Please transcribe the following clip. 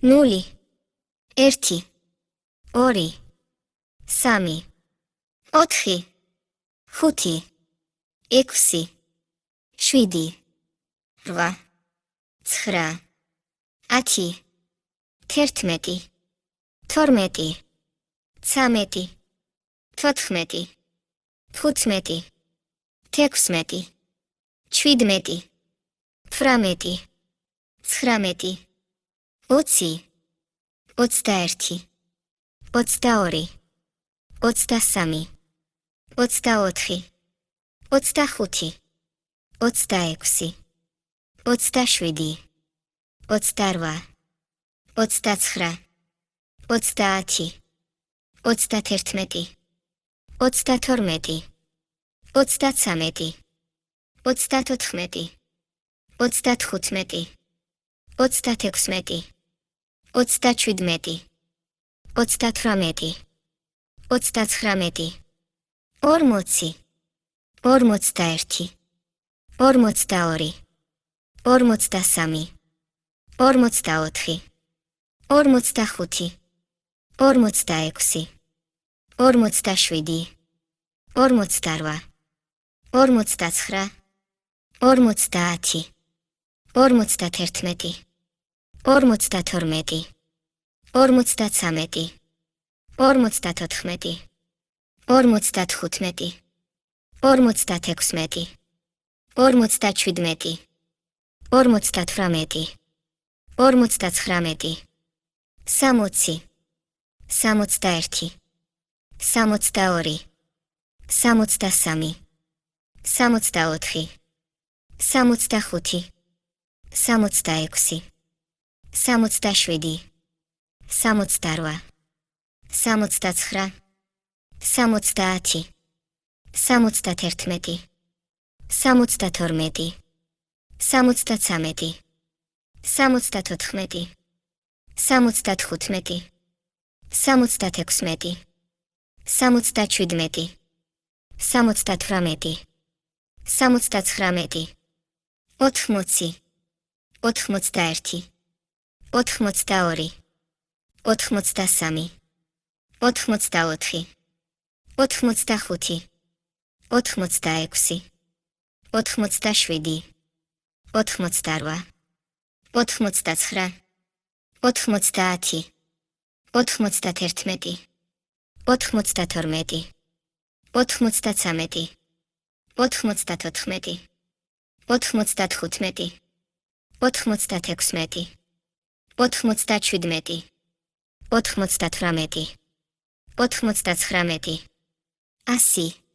0, 1, 2, 3, 4, 5, 6, 7, 8, 9, 10, 11, 12, 13, 14, 15, 16, 17, 18, 19, 20, 21, 22, 23, 24, 25, 26, 27, 28, 29, 30, 31, 32, 33, 34, 35, 36, 37, 38, 39, 40, 41, 42, 43, 44, 45, 46, 47, 48, 49, 50, 51, 52, 53, 54, 55, 56, 57, 58, 59, 60, 61, 62, 63, 64, 65, 66, 67, 72, 73, 70, 71, 72, 73, 74, 75, 76, 77, 78, 79, 80, 81, 82, 83, 84, 85, 86, 87, 88, 89, 90, 91, 92, 93, 94, 95, 96, 97, 98, 99, 100.